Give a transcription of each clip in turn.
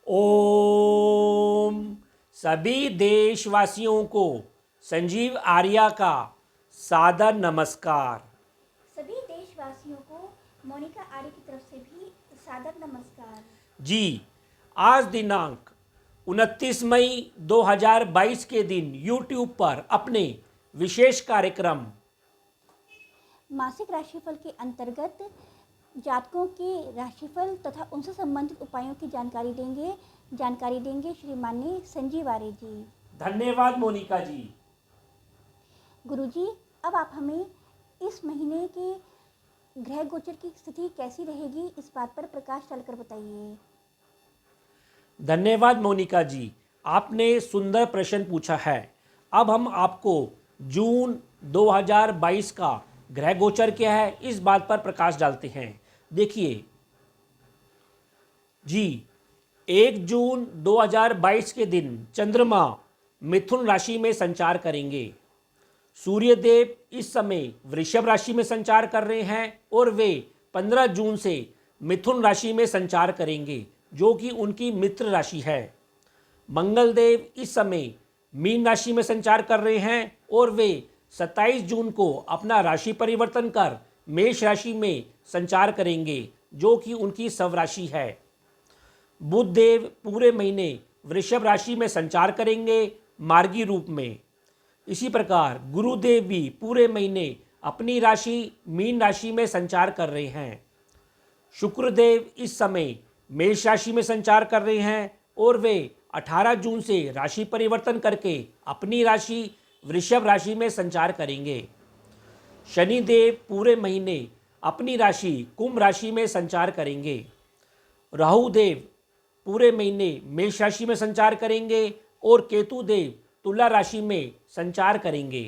ओम सभी देशवासियों को संजीव आर्या का सादर नमस्कार। सभी देशवासियों को मोनिका आर्य की तरफ से भी सादर नमस्कार। जी, आज दिनांक 29 मई 2022 के दिन YouTube पर अपने विशेष कार्यक्रम मासिक राशिफल के अंतर्गत जातकों के राशिफल तथा उनसे संबंधित उपायों की जानकारी देंगे श्री माननीय संजीव आर्य जी। धन्यवाद मोनिका जी। गुरुजी, अब आप हमें इस महीने के ग्रह गोचर की स्थिति कैसी रहेगी, इस बात पर प्रकाश डालकर बताइए। धन्यवाद मोनिका जी, आपने सुंदर प्रश्न पूछा है। अब हम आपको जून 2022 का ग्रह गोचर क्या है इस बात पर प्रकाश डालते हैं। देखिए जी, 1 जून 2022 के दिन चंद्रमा मिथुन राशि में संचार करेंगे। सूर्यदेव इस समय वृषभ राशि में संचार कर रहे हैं और वे 15 जून से मिथुन राशि में संचार करेंगे, जो कि उनकी मित्र राशि है। मंगल देव इस समय मीन राशि में संचार कर रहे हैं और वे 27 जून को अपना राशि परिवर्तन कर मेष राशि में संचार करेंगे, जो कि उनकी स्वराशि है। बुध देव पूरे महीने वृषभ राशि में संचार करेंगे मार्गी रूप में। इसी प्रकार गुरुदेव भी पूरे महीने अपनी राशि मीन राशि में संचार कर रहे हैं। शुक्रदेव इस समय मेष राशि में संचार कर रहे हैं और वे 18 जून से राशि परिवर्तन करके अपनी राशि वृषभ राशि में संचार करेंगे। शनिदेव पूरे महीने अपनी राशि कुंभ राशि में संचार करेंगे। राहु देव पूरे महीने मेष राशि में संचार करेंगे और केतु देव तुला राशि में संचार करेंगे।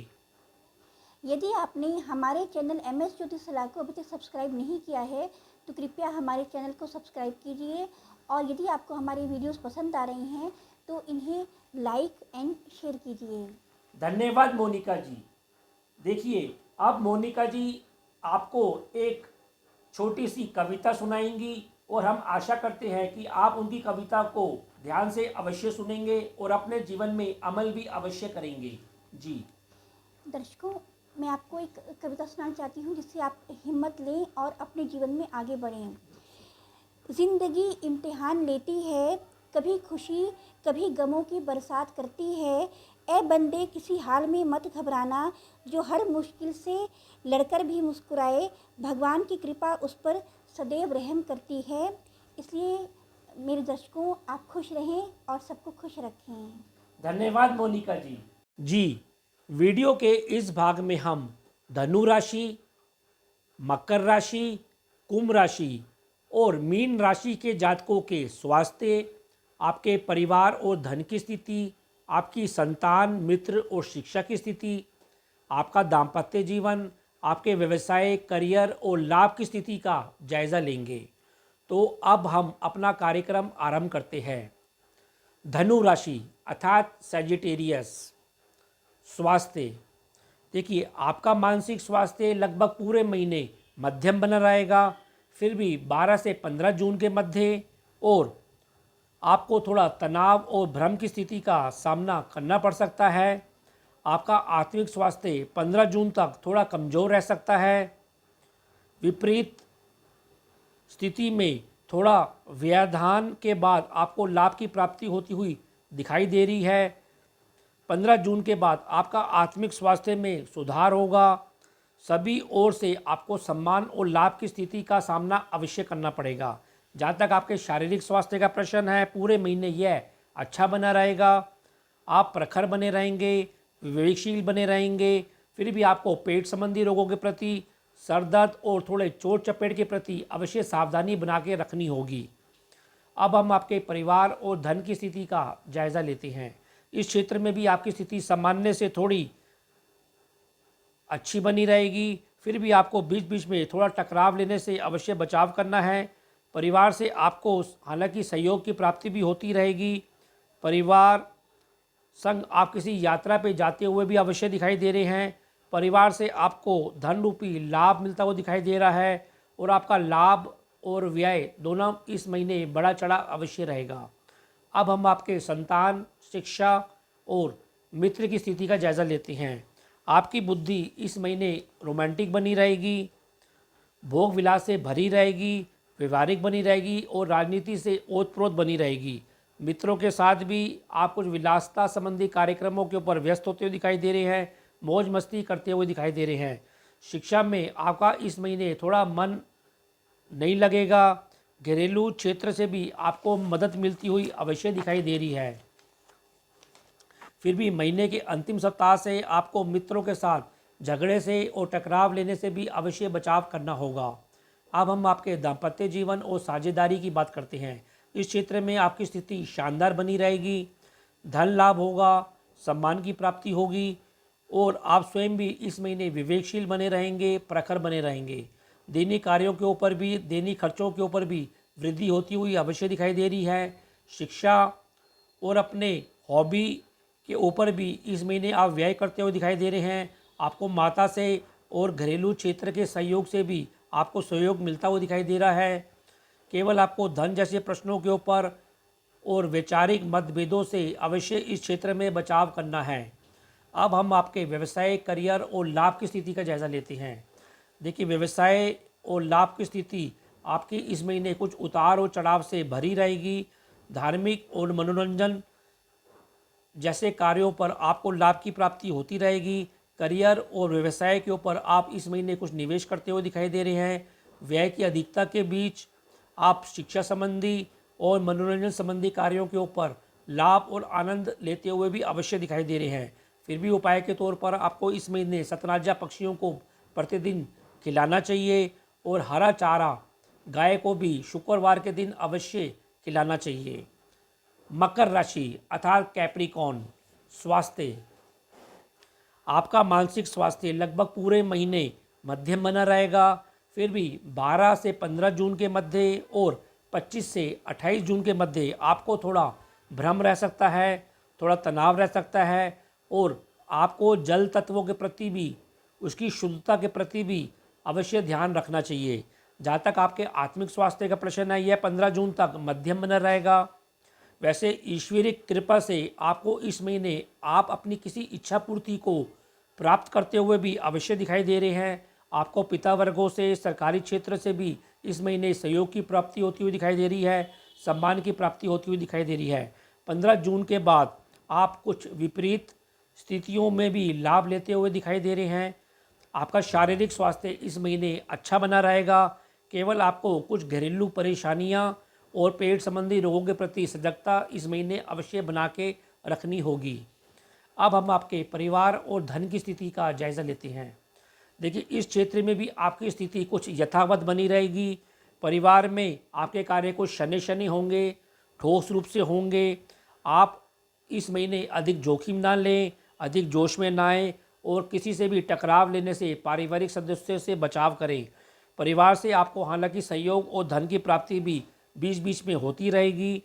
यदि आपने हमारे चैनल MS ज्योतिष सलाह को अभी तक सब्सक्राइब नहीं किया है तो कृपया हमारे चैनल को सब्सक्राइब कीजिए, और यदि आपको हमारी वीडियोस पसंद आ रही हैं तो इन्हें लाइक एंड शेयर कीजिए। धन्यवाद मोनिका जी। देखिए, अब मोनिका जी आपको एक छोटी सी कविता सुनाएंगी और हम आशा करते हैं कि आप उनकी कविता को ध्यान से अवश्य सुनेंगे और अपने जीवन में अमल भी अवश्य करेंगे। जी दर्शकों, मैं आपको एक कविता सुनाना चाहती हूँ जिससे आप हिम्मत लें और अपने जीवन में आगे बढ़ें। जिंदगी इम्तिहान लेती है, कभी खुशी कभी गमों की बरसात करती है। ए बंदे किसी हाल में मत घबराना, जो हर मुश्किल से लड़कर भी मुस्कुराए, भगवान की कृपा उस पर सदैव रहम करती है। इसलिए मेरे दर्शकों, आप खुश रहें और सबको खुश रखें। धन्यवाद मोनिका जी। जी, वीडियो के इस भाग में हम धनु राशि, मकर राशि, कुंभ राशि और मीन राशि के जातकों के स्वास्थ्य, आपके परिवार और धन की स्थिति, आपकी संतान, मित्र और शिक्षा की स्थिति, आपका दाम्पत्य जीवन, आपके व्यवसाय, करियर और लाभ की स्थिति का जायज़ा लेंगे। तो अब हम अपना कार्यक्रम आरंभ करते हैं। धनु राशि अर्थात सैजिटेरियस। स्वास्थ्य, देखिए आपका मानसिक स्वास्थ्य लगभग पूरे महीने मध्यम बना रहेगा, फिर भी 12 से 15 जून के मध्य और आपको थोड़ा तनाव और भ्रम की स्थिति का सामना करना पड़ सकता है। आपका आत्मिक स्वास्थ्य 15 जून तक थोड़ा कमज़ोर रह सकता है। विपरीत स्थिति में थोड़ा व्यवधान के बाद आपको लाभ की प्राप्ति होती हुई दिखाई दे रही है। 15 जून के बाद आपका आत्मिक स्वास्थ्य में सुधार होगा। सभी ओर से आपको सम्मान और लाभ की स्थिति का सामना अवश्य करना पड़ेगा। जहाँ तक आपके शारीरिक स्वास्थ्य का प्रश्न है, पूरे महीने यह अच्छा बना रहेगा। आप प्रखर बने रहेंगे, विवेकशील बने रहेंगे। फिर भी आपको पेट संबंधी रोगों के प्रति, सर दर्द और थोड़े चोट चपेट के प्रति अवश्य सावधानी बना के रखनी होगी। अब हम आपके परिवार और धन की स्थिति का जायज़ा लेते हैं। इस क्षेत्र में भी आपकी स्थिति सामान्य से थोड़ी अच्छी बनी रहेगी। फिर भी आपको बीच बीच में थोड़ा टकराव लेने से अवश्य बचाव करना है। परिवार से आपको हालांकि सहयोग की प्राप्ति भी होती रहेगी। परिवार संग आप किसी यात्रा पे जाते हुए भी अवश्य दिखाई दे रहे हैं। परिवार से आपको धन रूपी लाभ मिलता हुआ दिखाई दे रहा है और आपका लाभ और व्यय दोनों इस महीने बढ़ा चढ़ा अवश्य रहेगा। अब हम आपके संतान, शिक्षा और मित्र की स्थिति का जायज़ा लेते हैं। आपकी बुद्धि इस महीने रोमांटिक बनी रहेगी, भोग विलास से भरी रहेगी, व्यवहारिक बनी रहेगी और राजनीति से ओतप्रोत बनी रहेगी। मित्रों के साथ भी आप कुछ विलासता संबंधी कार्यक्रमों के ऊपर व्यस्त होते हुए दिखाई दे रहे हैं, मौज मस्ती करते हुए दिखाई दे रहे हैं। शिक्षा में आपका इस महीने थोड़ा मन नहीं लगेगा। घरेलू क्षेत्र से भी आपको मदद मिलती हुई अवश्य दिखाई दे रही है। फिर भी महीने के अंतिम सप्ताह से आपको मित्रों के साथ झगड़े से और टकराव लेने से भी अवश्य बचाव करना होगा। अब हम आपके दाम्पत्य जीवन और साझेदारी की बात करते हैं। इस क्षेत्र में आपकी स्थिति शानदार बनी रहेगी, धन लाभ होगा, सम्मान की प्राप्ति होगी और आप स्वयं भी इस महीने विवेकशील बने रहेंगे, प्रखर बने रहेंगे। दैनिक कार्यों के ऊपर भी, दैनिक खर्चों के ऊपर भी वृद्धि होती हुई अवश्य दिखाई दे रही है। शिक्षा और अपने हॉबी के ऊपर भी इस महीने आप व्यय करते हुए दिखाई दे रहे हैं। आपको माता से और घरेलू क्षेत्र के सहयोग से भी आपको सहयोग मिलता हुआ दिखाई दे रहा है। केवल आपको धन जैसे प्रश्नों के ऊपर और वैचारिक मतभेदों से अवश्य इस क्षेत्र में बचाव करना है। अब हम आपके व्यवसाय, करियर और लाभ की स्थिति का जायज़ा लेते हैं। देखिए, व्यवसाय और लाभ की स्थिति आपकी इस महीने कुछ उतार और चढ़ाव से भरी रहेगी। धार्मिक और मनोरंजन जैसे कार्यों पर आपको लाभ की प्राप्ति होती रहेगी। करियर और व्यवसाय के ऊपर आप इस महीने कुछ निवेश करते हुए दिखाई दे रहे हैं। व्यय की अधिकता के बीच आप शिक्षा संबंधी और मनोरंजन संबंधी कार्यों के ऊपर लाभ और आनंद लेते हुए भी अवश्य दिखाई दे रहे हैं। फिर भी उपाय के तौर पर आपको इस महीने सतनाजा पक्षियों को प्रतिदिन खिलाना चाहिए और हरा चारा गाय को भी शुक्रवार के दिन अवश्य खिलाना चाहिए। मकर राशि अर्थात कैप्रिकॉर्न, स्वास्थ्य। आपका मानसिक स्वास्थ्य लगभग पूरे महीने मध्यम बना रहेगा। फिर भी 12 से 15 जून के मध्य और 25 से 28 जून के मध्य आपको थोड़ा भ्रम रह सकता है, थोड़ा तनाव रह सकता है और आपको जल तत्वों के प्रति भी, उसकी शुद्धता के प्रति भी अवश्य ध्यान रखना चाहिए। जहाँ तक आपके आत्मिक स्वास्थ्य का प्रश्न है, यह 15 जून तक मध्यम बना रहेगा। वैसे ईश्वरीय कृपा से आपको इस महीने आप अपनी किसी इच्छा पूर्ति को प्राप्त करते हुए भी अवश्य दिखाई दे रहे हैं। आपको पिता वर्गों से, सरकारी क्षेत्र से भी इस महीने सहयोग की प्राप्ति होती हुई दिखाई दे रही है, सम्मान की प्राप्ति होती हुई दिखाई दे रही है। 15 जून के बाद आप कुछ विपरीत स्थितियों में भी लाभ लेते हुए दिखाई दे रहे हैं। आपका शारीरिक स्वास्थ्य इस महीने अच्छा बना रहेगा। केवल आपको कुछ घरेलू परेशानियां और पेट संबंधी रोगों के प्रति सजगता इस महीने अवश्य बना के रखनी होगी। अब हम आपके परिवार और धन की स्थिति का जायज़ा लेते हैं। देखिए, इस क्षेत्र में भी आपकी स्थिति कुछ यथावत बनी रहेगी। परिवार में आपके कार्य कुछ शनि शनि होंगे, ठोस रूप से होंगे। आप इस महीने अधिक जोखिम ना लें, अधिक जोश में ना आएँ और किसी से भी टकराव लेने से पारिवारिक सदस्यों से बचाव करें। परिवार से आपको हालांकि सहयोग और धन की प्राप्ति भी बीच बीच में होती रहेगी।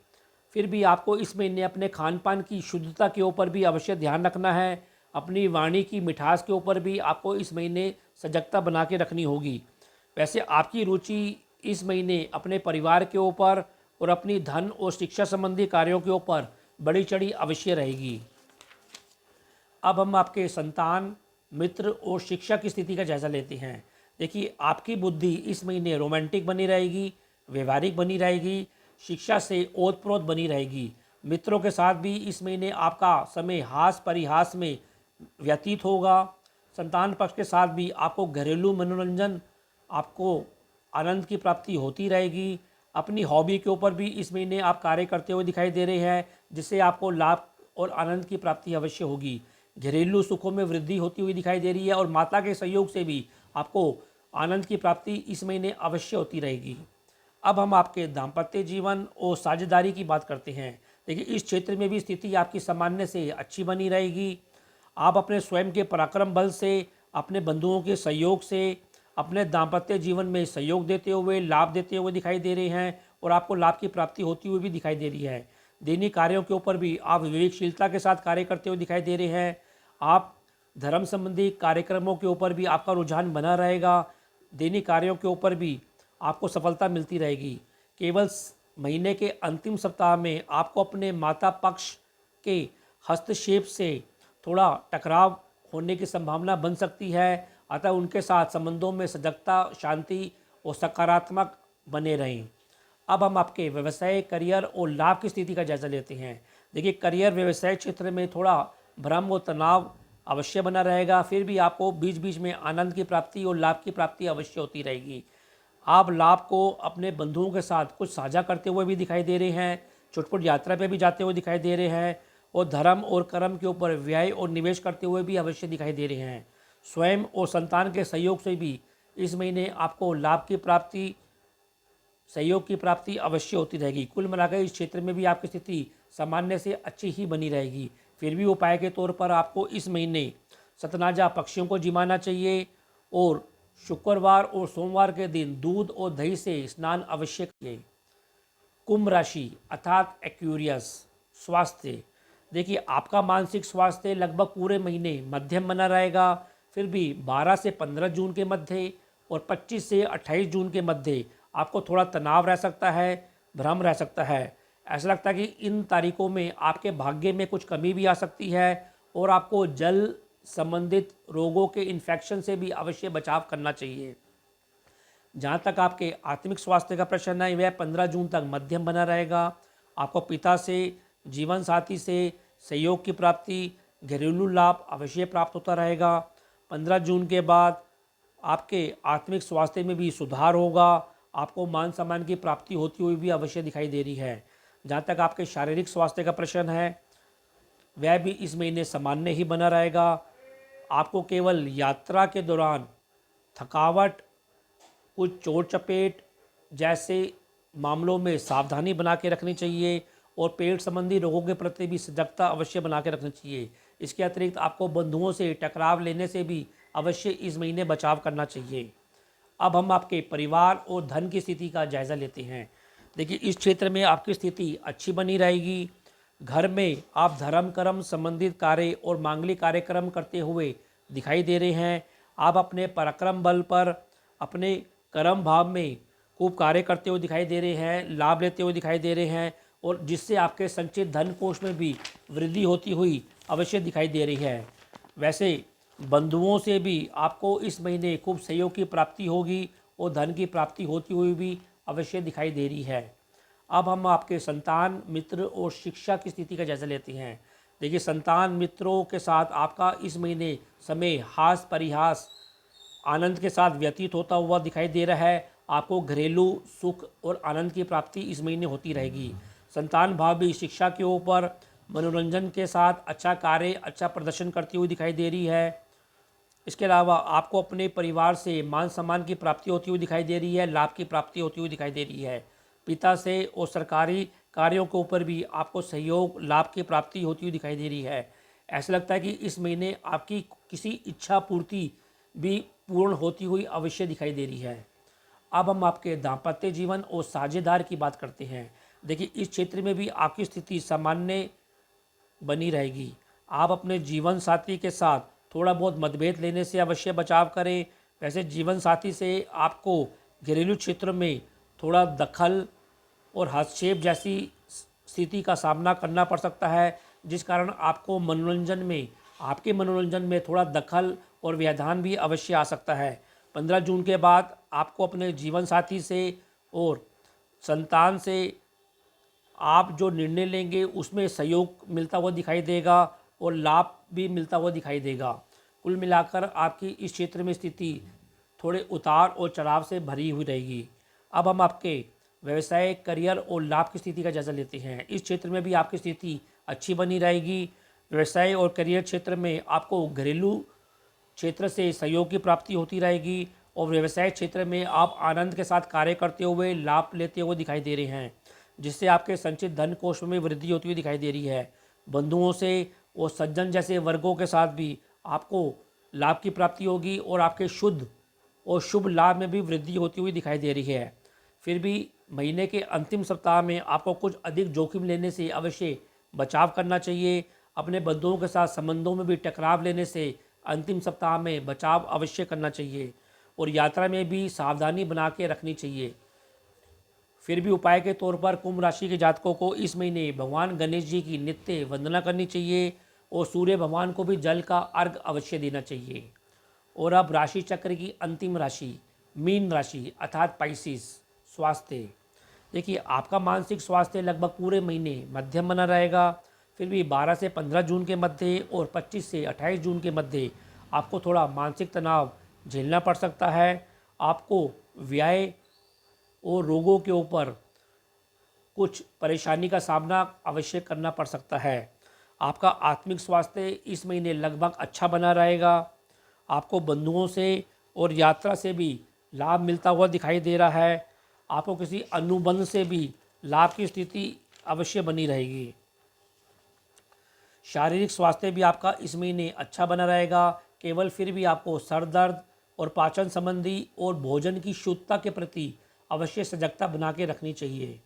फिर भी आपको इस महीने अपने खान पान की शुद्धता के ऊपर भी अवश्य ध्यान रखना है। अपनी वाणी की मिठास के ऊपर भी आपको इस महीने सजगता बना के रखनी होगी। वैसे आपकी रुचि इस महीने अपने परिवार के ऊपर और अपनी धन और शिक्षा संबंधी कार्यों के ऊपर बड़ी चढ़ी अवश्य रहेगी। अब हम आपके संतान, मित्र और शिक्षा की स्थिति का जायज़ा लेते हैं। देखिए, आपकी बुद्धि इस महीने रोमांटिक बनी रहेगी, व्यवहारिक बनी रहेगी, शिक्षा से ओतप्रोत बनी रहेगी। मित्रों के साथ भी इस महीने आपका समय हास परिहास में व्यतीत होगा। संतान पक्ष के साथ भी आपको घरेलू मनोरंजन, आपको आनंद की प्राप्ति होती रहेगी। अपनी हॉबी के ऊपर भी इस महीने आप कार्य करते हुए दिखाई दे रहे हैं, जिससे आपको लाभ और आनंद की प्राप्ति अवश्य होगी। घरेलू सुखों में वृद्धि होती हुई दिखाई दे रही है और माता के सहयोग से भी आपको आनंद की प्राप्ति इस महीने अवश्य होती रहेगी। अब हम आपके दाम्पत्य जीवन और साझेदारी की बात करते हैं। देखिए, इस क्षेत्र में भी स्थिति आपकी सामान्य से अच्छी बनी रहेगी। आप अपने स्वयं के पराक्रम बल से, अपने बंधुओं के सहयोग से अपने दाम्पत्य जीवन में सहयोग देते हुए, लाभ देते हुए दिखाई दे रहे हैं और आपको लाभ की प्राप्ति होती हुई भी दिखाई दे रही है। दैनिक कार्यों के ऊपर भी आप विवेकशीलता के साथ कार्य करते हुए दिखाई दे रहे हैं। आप धर्म संबंधी कार्यक्रमों के ऊपर भी आपका रुझान बना रहेगा। दैनिक कार्यों के ऊपर भी आपको सफलता मिलती रहेगी। केवल महीने के अंतिम सप्ताह में आपको अपने माता पक्ष के हस्तक्षेप से थोड़ा टकराव होने की संभावना बन सकती है, अतः उनके साथ संबंधों में सजगता, शांति और सकारात्मक बने रहें। अब हम आपके व्यवसाय, करियर और लाभ की स्थिति का जायजा लेते हैं। देखिए, करियर व्यवसाय क्षेत्र में थोड़ा भ्रम और तनाव अवश्य बना रहेगा, फिर भी आपको बीच बीच में आनंद की प्राप्ति और लाभ की प्राप्ति अवश्य होती रहेगी। आप लाभ को अपने बंधुओं के साथ कुछ साझा करते हुए भी दिखाई दे रहे हैं, छुटपुट यात्रा पे भी जाते हुए दिखाई दे रहे हैं और धर्म और कर्म के ऊपर व्यय और निवेश करते हुए भी अवश्य दिखाई दे रहे हैं। स्वयं और संतान के सहयोग से भी इस महीने आपको लाभ की प्राप्ति, सहयोग की प्राप्ति अवश्य होती रहेगी। कुल मिलाकर इस क्षेत्र में भी आपकी स्थिति सामान्य से अच्छी ही बनी रहेगी। फिर भी उपाय के तौर पर आपको इस महीने सतनाजा पक्षियों को जिमाना चाहिए और शुक्रवार और सोमवार के दिन दूध और दही से स्नान अवश्य करिए। कुंभ राशि अर्थात एक्वेरियस, स्वास्थ्य। देखिए, आपका मानसिक स्वास्थ्य लगभग पूरे महीने मध्यम बना रहेगा, फिर भी 12 से 15 जून के मध्य और 25 से 28 जून के मध्य आपको थोड़ा तनाव रह सकता है, भ्रम रह सकता है। ऐसा लगता है कि इन तारीखों में आपके भाग्य में कुछ कमी भी आ सकती है और आपको जल संबंधित रोगों के इन्फेक्शन से भी अवश्य बचाव करना चाहिए। जहाँ तक आपके आत्मिक स्वास्थ्य का प्रश्न है, वह 15 जून तक मध्यम बना रहेगा। आपको पिता से, जीवन साथी से सहयोग की प्राप्ति, घरेलू लाभ अवश्य प्राप्त होता रहेगा। 15 जून के बाद आपके आत्मिक स्वास्थ्य में भी सुधार होगा। आपको मान सम्मान की प्राप्ति होती हुई भी अवश्य दिखाई दे रही है। जहाँ तक आपके शारीरिक स्वास्थ्य का प्रश्न है, वह भी इस महीने सामान्य ही बना रहेगा। आपको केवल यात्रा के दौरान थकावट, कुछ चोट चपेट जैसे मामलों में सावधानी बना के रखनी चाहिए और पेट संबंधी रोगों के प्रति भी सजगता अवश्य बना के रखनी चाहिए। इसके अतिरिक्त आपको बंधुओं से टकराव लेने से भी अवश्य इस महीने बचाव करना चाहिए। अब हम आपके परिवार और धन की स्थिति का जायज़ा लेते हैं। देखिए, इस क्षेत्र में आपकी स्थिति अच्छी बनी रहेगी। घर में आप धर्म कर्म संबंधित कार्य और मांगलिक कार्यक्रम करते हुए दिखाई दे रहे हैं। आप अपने पराक्रम बल पर अपने कर्म भाव में खूब कार्य करते हुए दिखाई दे रहे हैं, लाभ लेते हुए दिखाई दे रहे हैं और जिससे आपके संचित धन कोष में भी वृद्धि होती हुई अवश्य दिखाई दे रही है। वैसे बंधुओं से भी आपको इस महीने खूब सहयोग की प्राप्ति होगी और धन की प्राप्ति होती हुई भी अवश्य दिखाई दे रही है। अब हम आपके संतान, मित्र और शिक्षा की स्थिति का जायजा लेते हैं। देखिए, संतान मित्रों के साथ आपका इस महीने समय हास परिहास आनंद के साथ व्यतीत होता हुआ दिखाई दे रहा है। आपको घरेलू सुख और आनंद की प्राप्ति इस महीने होती रहेगी। संतान भाव भी शिक्षा के ऊपर मनोरंजन के साथ अच्छा कार्य, अच्छा प्रदर्शन करती हुई दिखाई दे रही है। इसके अलावा आपको अपने परिवार से मान सम्मान की प्राप्ति होती हुई दिखाई दे रही है, लाभ की प्राप्ति होती हुई दिखाई दे रही है। पिता से और सरकारी कार्यों के ऊपर भी आपको सहयोग, लाभ की प्राप्ति होती हुई दिखाई दे रही है। ऐसा लगता है कि इस महीने आपकी किसी इच्छा पूर्ति भी पूर्ण होती हुई अवश्य दिखाई दे रही है। अब हम आपके दाम्पत्य जीवन और साझेदार की बात करते हैं। देखिए, इस क्षेत्र में भी आपकी स्थिति सामान्य बनी रहेगी। आप अपने जीवन साथी के साथ थोड़ा बहुत मतभेद लेने से अवश्य बचाव करें। वैसे जीवन साथी से आपको घरेलू क्षेत्र में थोड़ा दखल और हस्तक्षेप जैसी स्थिति का सामना करना पड़ सकता है, जिस कारण आपको आपके मनोरंजन में थोड़ा दखल और व्यवधान भी अवश्य आ सकता है। 15 जून के बाद आपको अपने जीवन साथी से और संतान से आप जो निर्णय लेंगे उसमें सहयोग मिलता हुआ दिखाई देगा और लाभ भी मिलता हुआ दिखाई देगा। कुल मिलाकर आपकी इस क्षेत्र में स्थिति थोड़े उतार और चढ़ाव से भरी हुई रहेगी। अब हम आपके व्यवसाय, करियर और लाभ की स्थिति का जायजा लेते हैं। इस क्षेत्र में भी आपकी स्थिति अच्छी बनी रहेगी। व्यवसाय और करियर क्षेत्र में आपको घरेलू क्षेत्र से सहयोग की प्राप्ति होती रहेगी और व्यवसाय क्षेत्र में आप आनंद के साथ कार्य करते हुए लाभ लेते हुए दिखाई दे रहे हैं, जिससे आपके संचित धन कोष में वृद्धि होती हुई दिखाई दे रही है। बंधुओं से और सज्जन जैसे वर्गों के साथ भी आपको लाभ की प्राप्ति होगी और आपके शुद्ध और शुभ लाभ में भी वृद्धि होती हुई दिखाई दे रही है। फिर भी महीने के अंतिम सप्ताह में आपको कुछ अधिक जोखिम लेने से अवश्य बचाव करना चाहिए। अपने बंधुओं के साथ संबंधों में भी टकराव लेने से अंतिम सप्ताह में बचाव अवश्य करना चाहिए और यात्रा में भी सावधानी बना के रखनी चाहिए। फिर भी उपाय के तौर पर कुंभ राशि के जातकों को इस महीने भगवान गणेश जी की नित्य वंदना करनी चाहिए और सूर्य भगवान को भी जल का अर्घ अवश्य देना चाहिए। और अब राशि चक्र की अंतिम राशि मीन राशि अर्थात पाइसिस। स्वास्थ्य, देखिए आपका मानसिक स्वास्थ्य लगभग पूरे महीने मध्यम बना रहेगा। फिर भी 12 से 15 जून के मध्य और 25 से 28 जून के मध्य आपको थोड़ा मानसिक तनाव झेलना पड़ सकता है। आपको व्यय और रोगों के ऊपर कुछ परेशानी का सामना अवश्य करना पड़ सकता है। आपका आत्मिक स्वास्थ्य इस महीने लगभग अच्छा बना रहेगा। आपको बंधुओं से और यात्रा से भी लाभ मिलता हुआ दिखाई दे रहा है। आपको किसी अनुबंध से भी लाभ की स्थिति अवश्य बनी रहेगी। शारीरिक स्वास्थ्य भी आपका इस महीने अच्छा बना रहेगा। केवल फिर भी आपको सर दर्द और पाचन संबंधी और भोजन की शुद्धता के प्रति अवश्य सजगता बना के रखनी चाहिए।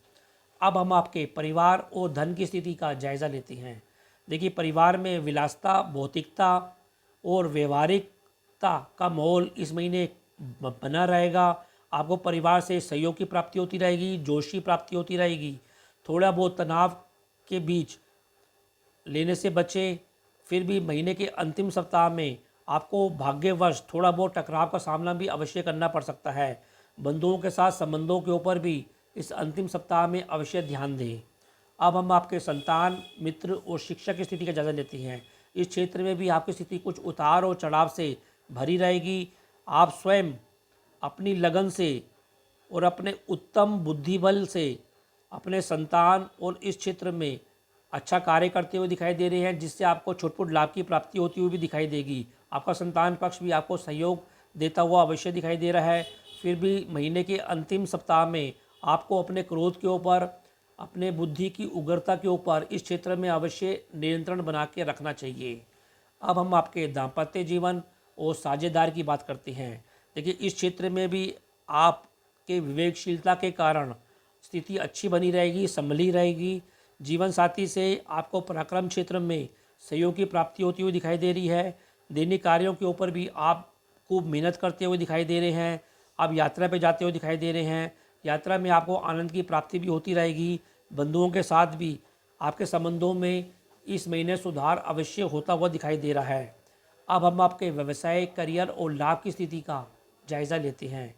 अब हम आपके परिवार और धन की स्थिति का जायज़ा लेते हैं। देखिए परिवार में विलासिता, भौतिकता और व्यवहारिकता का माहौल इस महीने बना रहेगा। आपको परिवार से सहयोग की प्राप्ति होती रहेगी, जोश की प्राप्ति होती रहेगी। थोड़ा बहुत तनाव के बीच लेने से बचें। फिर भी महीने के अंतिम सप्ताह में आपको भाग्यवश थोड़ा बहुत टकराव का सामना भी अवश्य करना पड़ सकता है। बंधुओं के साथ संबंधों के ऊपर भी इस अंतिम सप्ताह में अवश्य ध्यान दें। अब हम आपके संतान, मित्र और शिक्षा की स्थिति का जायजा लेते हैं। इस क्षेत्र में भी आपकी स्थिति कुछ उतार और चढ़ाव से भरी रहेगी। आप स्वयं अपनी लगन से और अपने उत्तम बुद्धिबल से अपने संतान और इस क्षेत्र में अच्छा कार्य करते हुए दिखाई दे रहे हैं, जिससे आपको छुटपुट लाभ की प्राप्ति होती हुई भी दिखाई देगी। आपका संतान पक्ष भी आपको सहयोग देता हुआ अवश्य दिखाई दे रहा है। फिर भी महीने के अंतिम सप्ताह में आपको अपने क्रोध के ऊपर, अपने बुद्धि की उग्रता के ऊपर इस क्षेत्र में अवश्य नियंत्रण बना के रखना चाहिए। अब हम आपके दाम्पत्य जीवन और साझेदार की बात करते हैं। देखिए इस क्षेत्र में भी आपके विवेकशीलता के कारण स्थिति अच्छी बनी रहेगी, संभली रहेगी। जीवन साथी से आपको पराक्रम क्षेत्र में सहयोग की प्राप्ति होती हुई दिखाई दे रही है। दैनिक कार्यों के ऊपर भी आप खूब मेहनत करते हुए दिखाई दे रहे हैं। आप यात्रा पे जाते हुए दिखाई दे रहे हैं। यात्रा में आपको आनंद की प्राप्ति भी होती रहेगी। बंधुओं के साथ भी आपके संबंधों में इस महीने सुधार अवश्य होता हुआ दिखाई दे रहा है। अब हम आपके व्यवसाय, करियर और लाभ की स्थिति का जायज़ा लेते हैं।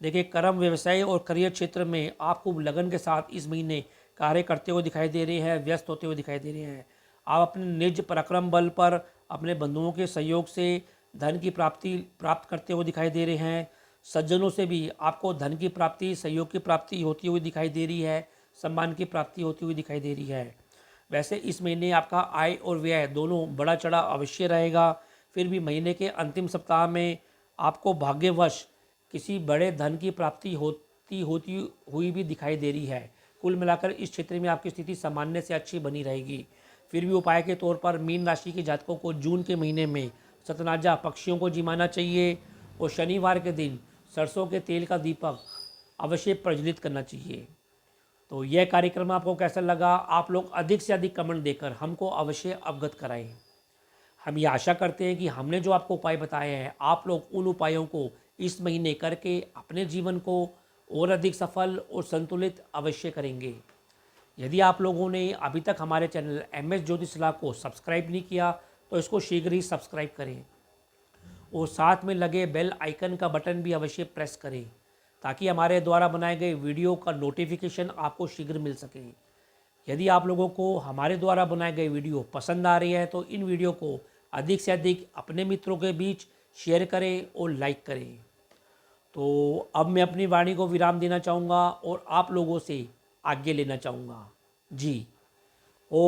देखिए कर्म, व्यवसाय और करियर क्षेत्र में आप खूब लगन के साथ इस महीने कार्य करते हुए दिखाई दे रहे हैं, व्यस्त होते हुए दिखाई दे रहे हैं। आप अपने निज पराक्रम बल पर अपने बंधुओं के सहयोग से धन की प्राप्ति प्राप्त करते हुए दिखाई दे रहे हैं। सज्जनों से भी आपको धन की प्राप्ति, सहयोग की प्राप्ति होती हुई दिखाई दे रही है। सम्मान की प्राप्ति होती हुई दिखाई दे रही है। वैसे इस महीने आपका आय और व्यय दोनों बड़ा चढ़ा अवश्य रहेगा। फिर भी महीने के अंतिम सप्ताह में आपको भाग्यवश किसी बड़े धन की प्राप्ति होती हुई भी दिखाई दे रही है। कुल मिलाकर इस क्षेत्र में आपकी स्थिति सामान्य से अच्छी बनी रहेगी। फिर भी उपाय के तौर पर मीन राशि के जातकों को जून के महीने में सतनाजा पक्षियों को जिमाना चाहिए और शनिवार के दिन सरसों के तेल का दीपक अवश्य प्रज्वलित करना चाहिए। तो यह कार्यक्रम आपको कैसा लगा? आप लोग अधिक से अधिक कमेंट देकर हमको अवश्य अवगत कराएं। हम ये आशा करते हैं कि हमने जो आपको उपाय बताए हैं, आप लोग उन उपायों को इस महीने करके अपने जीवन को और अधिक सफल और संतुलित अवश्य करेंगे। यदि आप लोगों ने अभी तक हमारे चैनल MS ज्योतिष सलाह को सब्सक्राइब नहीं किया तो इसको शीघ्र ही सब्सक्राइब करें और साथ में लगे बेल आइकन का बटन भी अवश्य प्रेस करें ताकि हमारे द्वारा बनाए गए वीडियो का नोटिफिकेशन आपको शीघ्र मिल सके। यदि आप लोगों को हमारे द्वारा बनाए गए वीडियो पसंद आ रही है तो इन वीडियो को अधिक से अधिक अपने मित्रों के बीच शेयर करें और लाइक करें। तो अब मैं अपनी वाणी को विराम देना चाहूँगा और आप लोगों से आज्ञा लेना चाहूँगा। जी ओम।